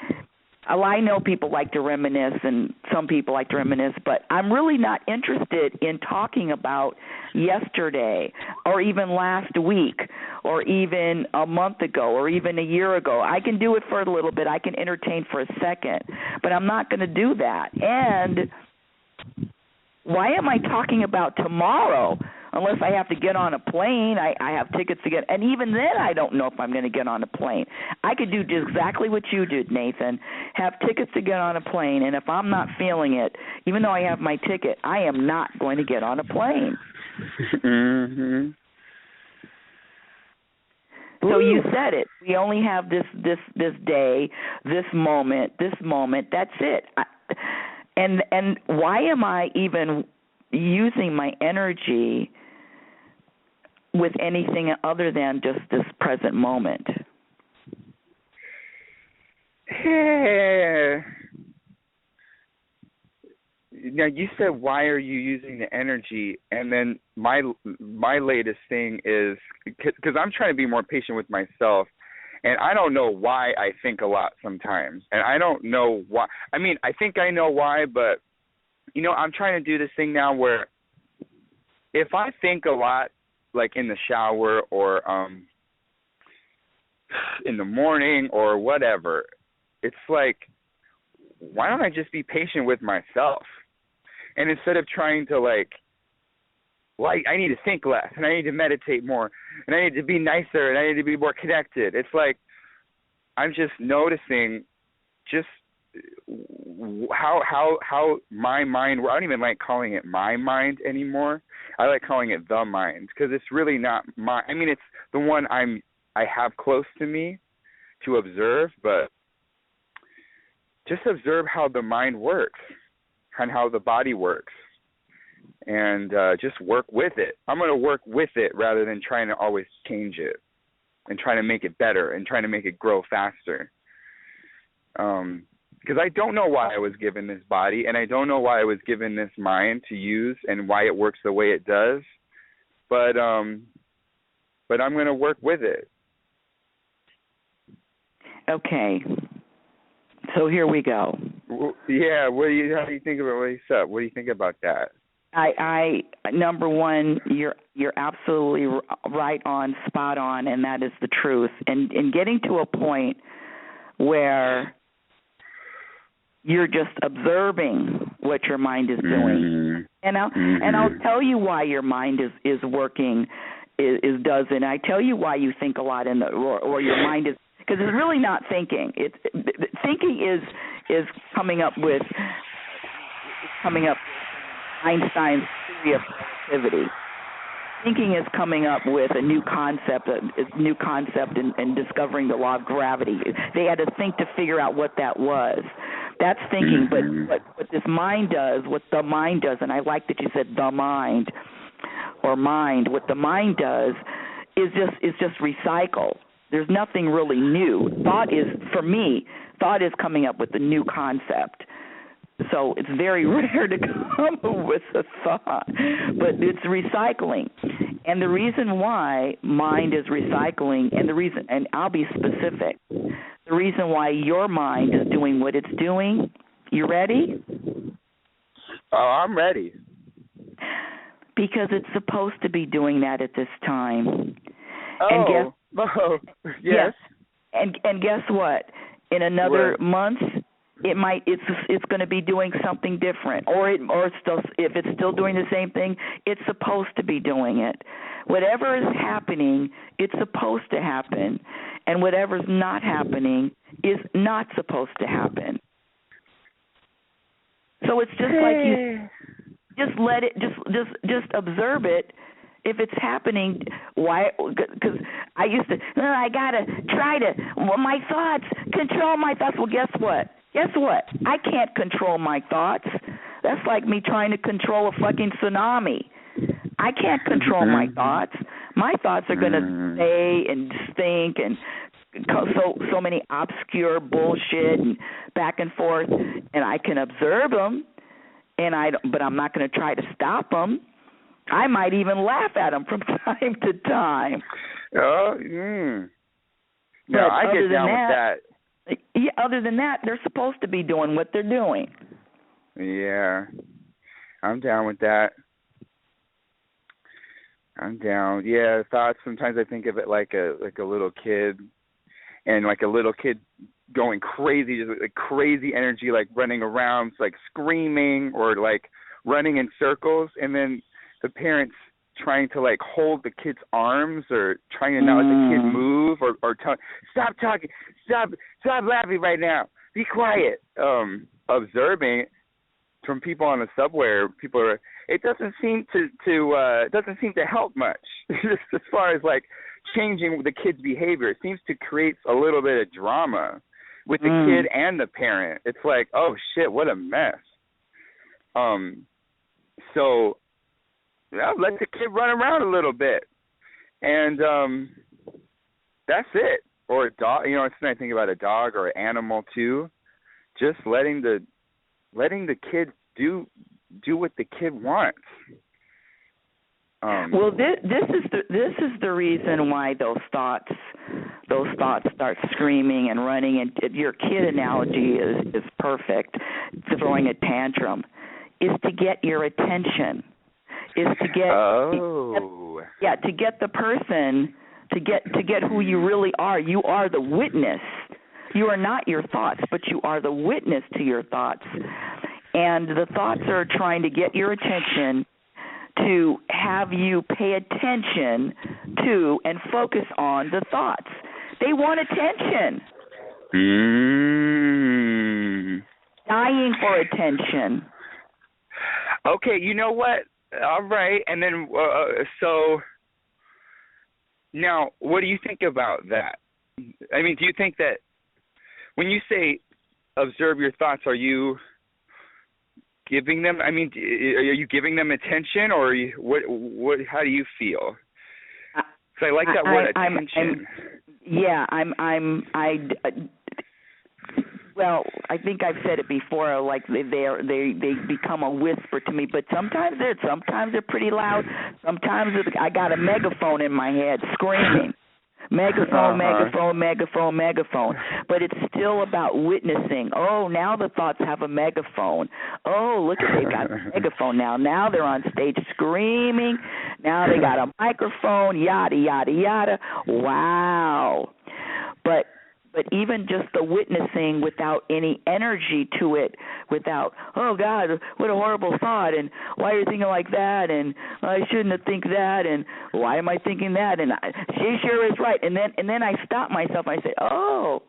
I know people like to reminisce, and some people like to reminisce, but I'm really not interested in talking about yesterday or even last week or even a month ago or even a year ago. I can do it for a little bit. I can entertain for a second, but I'm not going to do that. And why am I talking about tomorrow? Unless I have to get on a plane, I have tickets to get, and even then I don't know if I'm going to get on a plane. I could do just exactly what you did, Nathan, have tickets to get on a plane, and if I'm not feeling it, even though I have my ticket, I am not going to get on a plane. Mm-hmm. So you said it. We only have this day, this moment, that's it. And why am I even using my energy with anything other than just this present moment? Now, you said, why are you using the energy? And then my latest thing is, because I'm trying to be more patient with myself, and I don't know why I think a lot sometimes. And I don't know why. I mean, I think I know why, but, I'm trying to do this thing now where if I think a lot, like in the shower or in the morning or whatever, it's like, why don't I just be patient with myself? And instead of trying to I need to think less, and I need to meditate more, and I need to be nicer, and I need to be more connected. It's like I'm just noticing just how my mind, I don't even like calling it my mind anymore. I like calling it the mind, because it's really not my, I mean, it's the one I have close to me to observe, but just observe how the mind works and how the body works, and just work with it. I'm going to work with it rather than trying to always change it and trying to make it better and trying to make it grow faster. Because I don't know why I was given this body, and I don't know why I was given this mind to use and why it works the way it does. But I'm going to work with it. Okay. So here we go. Yeah. How do you think about what he said? What do you think about that? I number one, you're absolutely right on, spot on, and that is the truth. And getting to a point where you're just observing what your mind is doing. And I'll tell you why your mind is working does it. And I tell you why you think a lot or your mind is, because it's really not thinking. Thinking is coming up with Einstein's theory of relativity. Thinking is coming up with a new concept and discovering the law of gravity. They had to think to figure out what that was. That's thinking, but what this mind does, what the mind does, and I like that you said the mind or mind. What the mind does is just recycle. There's nothing really new. Thought is coming up with a new concept. So it's very rare to come up with a thought, but it's recycling. And the reason why mind is recycling, and I'll be specific, the reason why your mind is doing what it's doing, you ready? Oh, I'm ready. Because it's supposed to be doing that at this time. Yes. Yes. And guess what? In another month, it's going to be doing something different, if it's still doing the same thing, it's supposed to be doing it. Whatever is happening, it's supposed to happen, and whatever's not happening is not supposed to happen. So it's just like you just let it, just observe it. If it's happening, why? Because I used to, I gotta try to my thoughts, control my thoughts. Well, guess what? I can't control my thoughts. That's like me trying to control a fucking tsunami. I can't control my thoughts. My thoughts are going to say and think and so many obscure bullshit and back and forth, and I can observe them, but I'm not going to try to stop them. I might even laugh at them from time to time. No, I get down with that. Yeah, other than that, they're supposed to be doing what they're doing. Yeah, I'm down with that. I'm down. Yeah, thoughts. Sometimes I think of it like a little kid, and like a little kid going crazy, just like crazy energy, like running around, like screaming or like running in circles, and then the parents trying to like hold the kid's arms or trying to not let the kid move or tell, stop talking, stop laughing right now, be quiet. Observing from people on the subway, it doesn't seem to help much as far as like changing the kid's behavior. It seems to create a little bit of drama with the kid and the parent. It's like, oh shit, what a mess. So let the kid run around a little bit, and that's it. Or a dog, it's when I think about a dog or an animal too. Just letting the kid do what the kid wants. Well, this is the reason why those thoughts start screaming and running. And your kid analogy is perfect. Throwing a tantrum is to get your attention. Is to get to get the person to get who you really are. You are the witness. You are not your thoughts, but you are the witness to your thoughts. And the thoughts are trying to get your attention, to have you pay attention to and focus on the thoughts. They want attention. Dying for attention. Okay, you know what? All right, and then so now, what do you think about that? I mean, do you think that when you say observe your thoughts, are you giving them? I mean, are you giving them attention, or what? How do you feel? Because I like that word, attention. Well, I think I've said it before. Like they become a whisper to me, but sometimes they're pretty loud. Sometimes I got a megaphone in my head screaming, megaphone. But it's still about witnessing. Oh, now the thoughts have a megaphone. Oh, look at they got a megaphone now. Now they're on stage screaming. Now they got a microphone. Yada yada yada. Wow. But But even just the witnessing without any energy to it, without, oh, God, what a horrible thought, and why are you thinking like that, and I shouldn't have think that, and why am I thinking that, and she sure is right. And then I stop myself and I say, oh,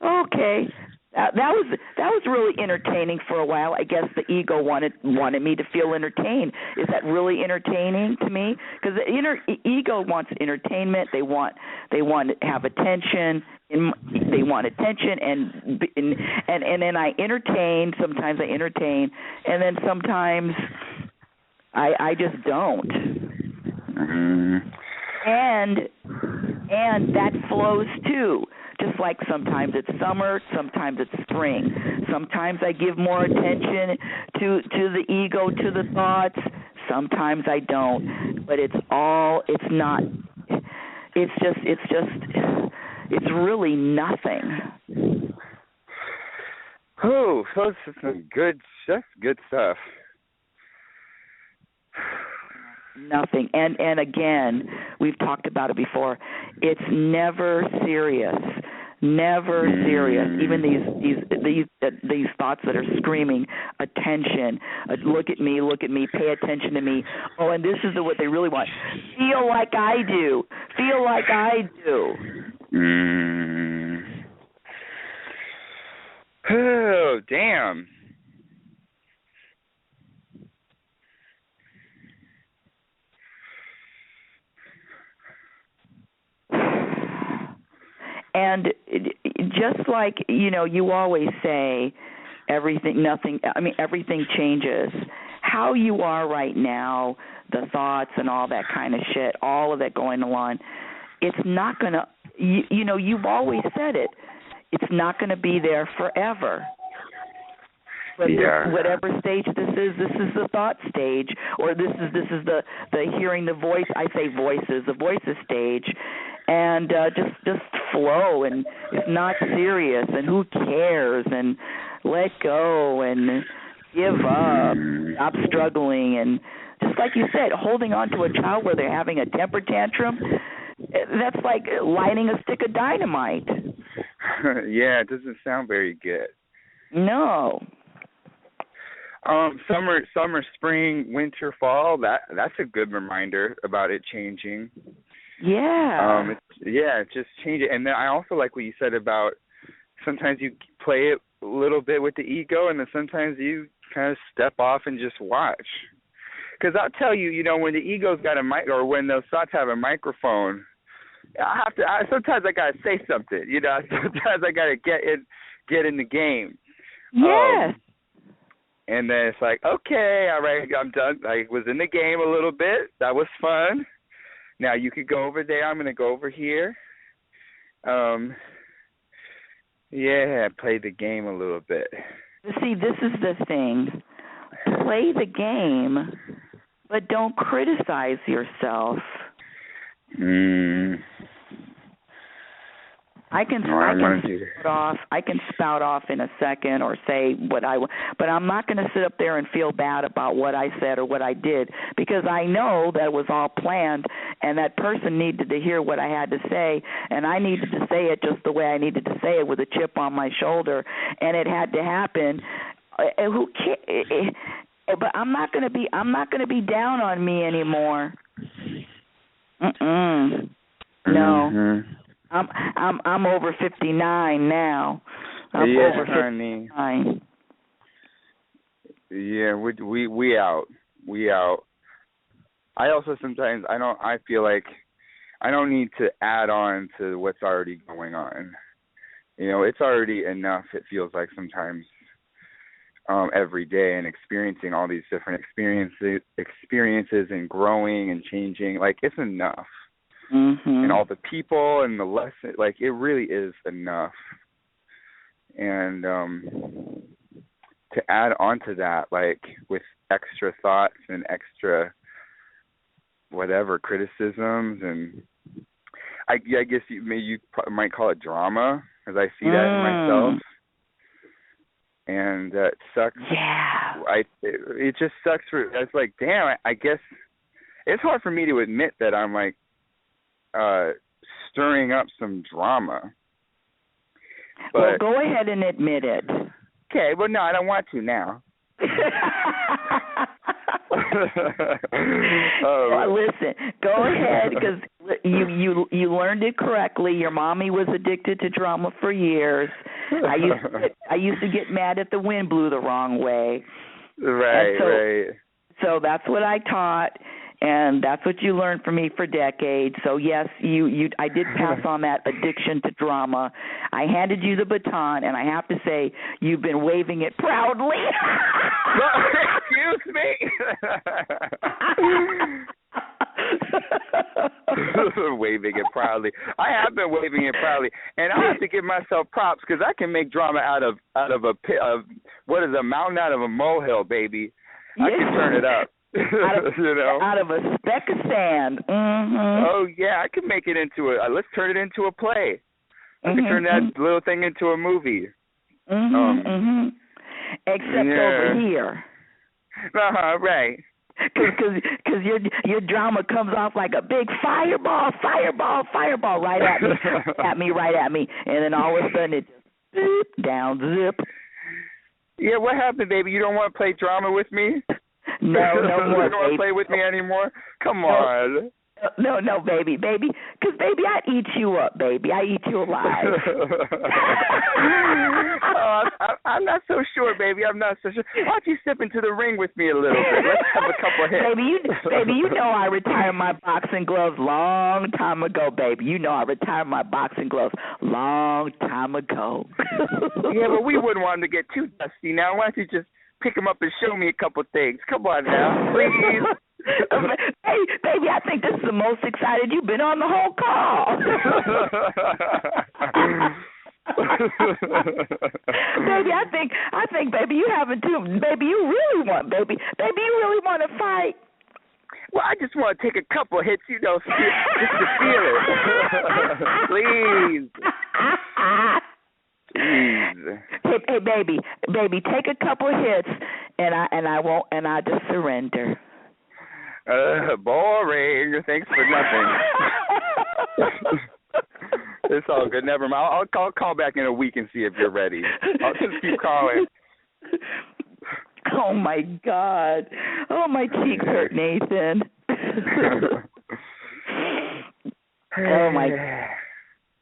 okay. That was really entertaining for a while. I guess the ego wanted me to feel entertained. Is that really entertaining to me? Because the ego wants entertainment. They want to have attention. They want attention, and then I entertain. Sometimes I entertain, and then sometimes I just don't. And that flows too. Just like sometimes it's summer, sometimes it's spring. Sometimes I give more attention to the ego, to the thoughts. Sometimes I don't. But it's really nothing. Oh, that's some good stuff. Nothing. And again, we've talked about it before. It's never serious. Never serious. Even these thoughts that are screaming attention. Look at me. Pay attention to me. Oh, and this is what they really want. Feel like I do. Oh, damn. And just like, you always say, everything changes. How you are right now, the thoughts and all that kind of shit, all of that going on, it's not going to, you've always said it, it's not going to be there forever. But whatever stage this is the thought stage, or this is the hearing the voice. I say voices, the voices stage, and just flow, and it's not serious, and who cares, and let go, and give up, stop struggling, and just like you said, holding on to a child where they're having a temper tantrum, that's like lighting a stick of dynamite. Yeah, it doesn't sound very good. No. Summer, spring, winter, fall. That's a good reminder about it changing. Yeah. Just change it. And then I also like what you said about sometimes you play it a little bit with the ego, and then sometimes you kind of step off and just watch. Because I'll tell you, when the ego's got a mic, or when those thoughts have a microphone, sometimes I gotta say something. Sometimes I gotta get in the game. Yes. And then it's like, okay, all right, I'm done. I was in the game a little bit. That was fun. Now you could go over there. I'm going to go over here. Play the game a little bit. See, this is the thing. Play the game, but don't criticize yourself. I can spout off in a second or say what I want, but I'm not going to sit up there and feel bad about what I said or what I did, because I know that it was all planned, and that person needed to hear what I had to say, and I needed to say it just the way I needed to say it, with a chip on my shoulder, and it had to happen. Who cares? But I'm not going to be down on me anymore. No. Mm-hmm. I'm over 59 now. I'm over 59. Yeah, we out. I also sometimes I feel like I don't need to add on to what's already going on. It's already enough. It feels like sometimes every day, and experiencing all these different experiences and growing and changing, like it's enough. Mm-hmm. And all the people and the lesson, like it really is enough. And to add on to that, like with extra thoughts and extra whatever criticisms, and I guess you might call it drama, because I see that in myself, and it sucks. Yeah. It just sucks it's like, damn. I guess it's hard for me to admit that I'm like stirring up some drama. Well, go ahead and admit it. Okay, well, no, I don't want to now. Well, listen, go ahead, because you learned it correctly. Your mommy was addicted to drama for years. I used to get mad if the wind blew the wrong way. Right. So that's what I taught, and that's what you learned from me for decades. So yes, I did pass on that addiction to drama. I handed you the baton, and I have to say, you've been waving it proudly. Excuse me. Waving it proudly. I have been waving it proudly, and I have to give myself props because I can make drama out of a pit of what is a mountain out of a molehill, baby. I can turn it up. Out of a speck of sand. Mm-hmm. Oh yeah, I can make it into let's turn it into a play. I can turn that little thing into a movie. Except over here. Right. Because your drama comes off like a big fireball right at me, and then all of a sudden it just zip down, zip. Yeah, what happened, baby? You don't want to play drama with me? No more. You don't want to play with me anymore? Come on. No, baby. Because, baby, I eat you up, baby. I eat you alive. I'm not so sure, baby. I'm not so sure. Why don't you step into the ring with me a little bit? Let's have a couple hits. Baby, you know I retired my boxing gloves long time ago, baby. You know I retired my boxing gloves long time ago. Yeah, but we wouldn't want them to get too dusty now. Why don't you just pick them up and show me a couple things? Come on now, please. Hey, baby, I think this is the most excited you've been on the whole call. Baby, I think, baby, you haven't too. Baby, you really want to fight. Well, I just want to take a couple hits, just to feel it. Please. Hey, baby, take a couple hits, and I just surrender. Boring. Thanks for nothing. It's all good. Never mind. I'll call back in a week and see if you're ready. I'll just keep calling. Oh, my God. Oh, my cheeks hurt, Nathan. Oh, my God.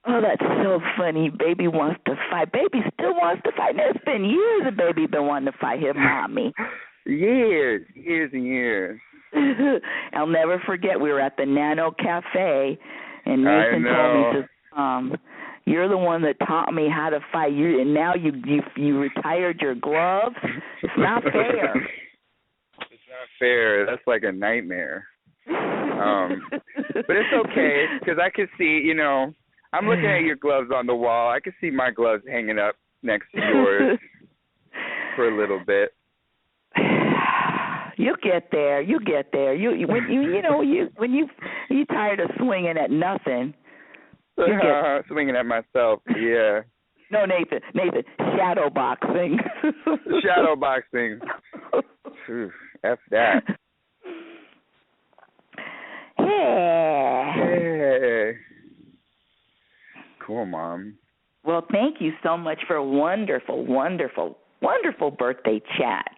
Oh, that's so funny. Baby wants to fight. Baby still wants to fight. It's been years that baby been wanting to fight his mommy. Years and years. I'll never forget, we were at the Nano Cafe, and Nathan told me, you're the one that taught me how to fight. And now you retired your gloves. It's not fair. It's not fair. That's like a nightmare. But it's okay, because I can see, I'm looking at your gloves on the wall. I can see my gloves hanging up next to yours for a little bit. You get there. When you tired of swinging at nothing. Swinging at myself. Yeah. No, Nathan. Shadow boxing. Shadow boxing. F that. Hey. Cool, Mom. Well, thank you so much for a wonderful, wonderful, wonderful birthday chat.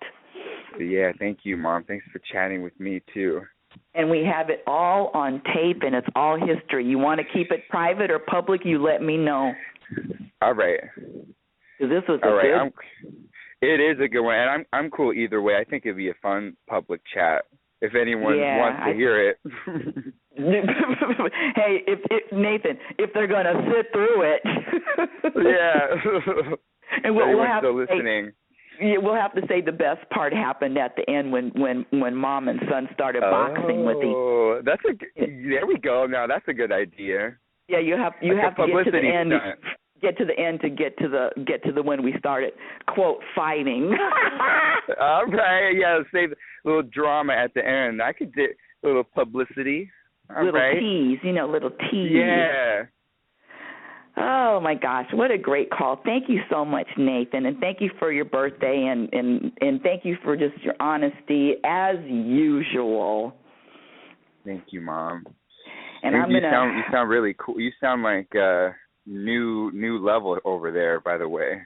Yeah, thank you, Mom. Thanks for chatting with me, too. And we have it all on tape, and it's all history. You want to keep it private or public, you let me know. All right. This was it is a good one, and I'm cool either way. I think it'd be a fun public chat if anyone wants to hear it. Hey, Nathan, if they're going to sit through it. Yeah. And we'll have still listening. We'll have to say the best part happened at the end when Mom and son started boxing with each. Oh, there we go. Now that's a good idea. Yeah, you have to get to the end. Get to the end to get to the when we started quote fighting. All right, yeah, save a little drama at the end. I could do a little publicity. Tease, little tease. Yeah. Oh my gosh, what a great call! Thank you so much, Nathan, and thank you for your birthday, and thank you for just your honesty as usual. Thank you, Mom. And you sound really cool. You sound like new level over there, by the way.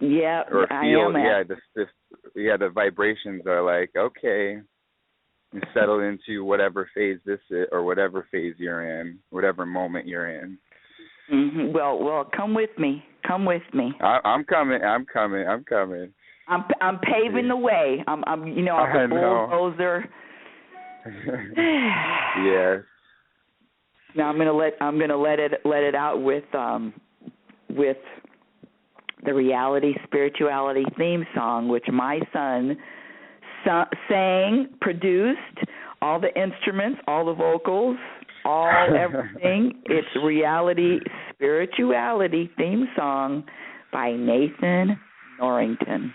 Yeah, or I feel, am. The vibrations are like, okay, you settle into whatever phase this is, or whatever phase you're in, whatever moment you're in. Mm-hmm. Well, come with me. Come with me. I'm coming. I'm paving the way. I'm a bulldozer. Yes. Now I'm gonna let it out with the Reality Spirituality theme song, which my son sang, produced, all the instruments, all the vocals, everything. It's Reality Spirituality theme song by Nathan Norrington.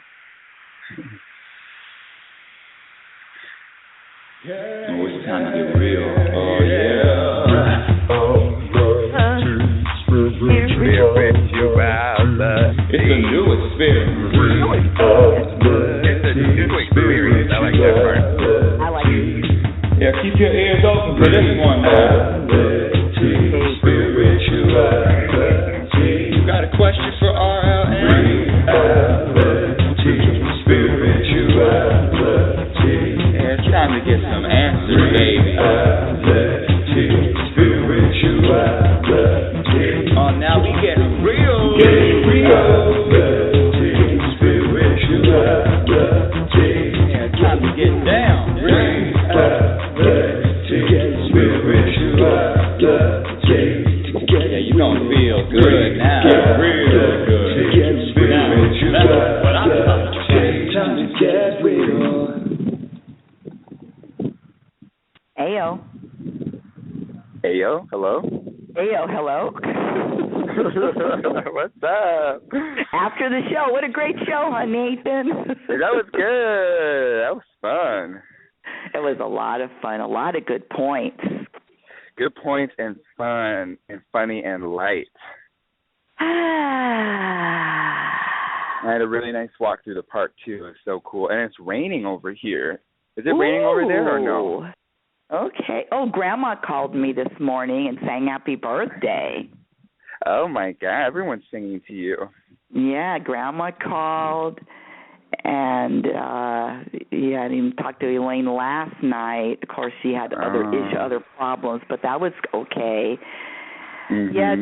Oh, it's time to get real. Oh, yeah. It's a new experience. It's a new experience. I like that part. I like it. Yeah, keep your ears open for this one, man. You got a question for RLN? Yeah, it's time to get some answers, baby. Oh, now we get real. Yeah, it's time to get down. Yeah, you gonna feel good now. Real good. Now, that's what I'm talking about. Time to get real. Ayo. Ayo, hello. Ayo, hello. What's up? After the show, what a great show, huh, Nathan? That was good. That was fun. It was a lot of fun, a lot of good points. Good points and fun and funny and light. I had a really nice walk through the park, too. It's so cool. And it's raining over here. Is it raining over there or no? Okay. Oh, Grandma called me this morning and sang happy birthday. Oh, my God. Everyone's singing to you. Yeah, Grandma called. And, I didn't even talk to Elaine last night. Of course, she had other problems, but that was okay. Mm-hmm. Yeah,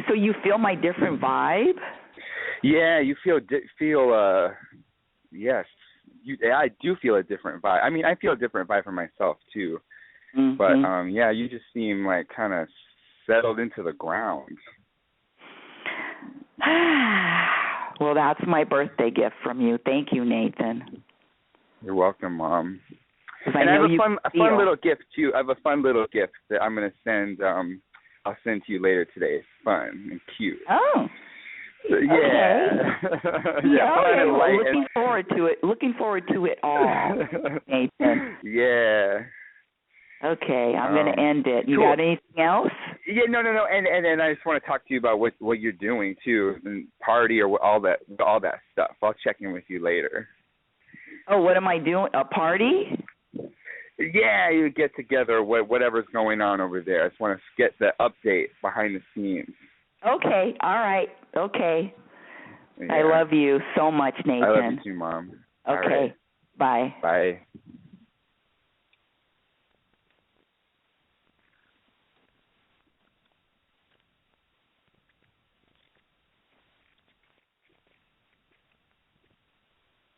so you feel my different vibe? Yeah, you yes. I do feel a different vibe. I mean, I feel a different vibe for myself, too. Mm-hmm. But, you just seem like kind of settled into the ground. Well, that's my birthday gift from you. Thank you, Nathan. You're welcome, Mom. And I have a fun little gift, too. I have a fun little gift that I'm going to send. I'll send to you later today. It's fun and cute. Oh. Yeah. Okay. Well, looking forward to it. Looking forward to it all, Nathan. Yeah. Okay, I'm going to end it. You cool. got anything else? Yeah, no. And I just want to talk to you about what you're doing too, and party or all that stuff. I'll check in with you later. Oh, what am I doing? A party? Yeah, you get together, whatever's going on over there. I just want to get the update behind the scenes. Okay, all right, okay. Yeah. I love you so much, Nathan. I love you too, Mom. Okay, right. Bye. Bye.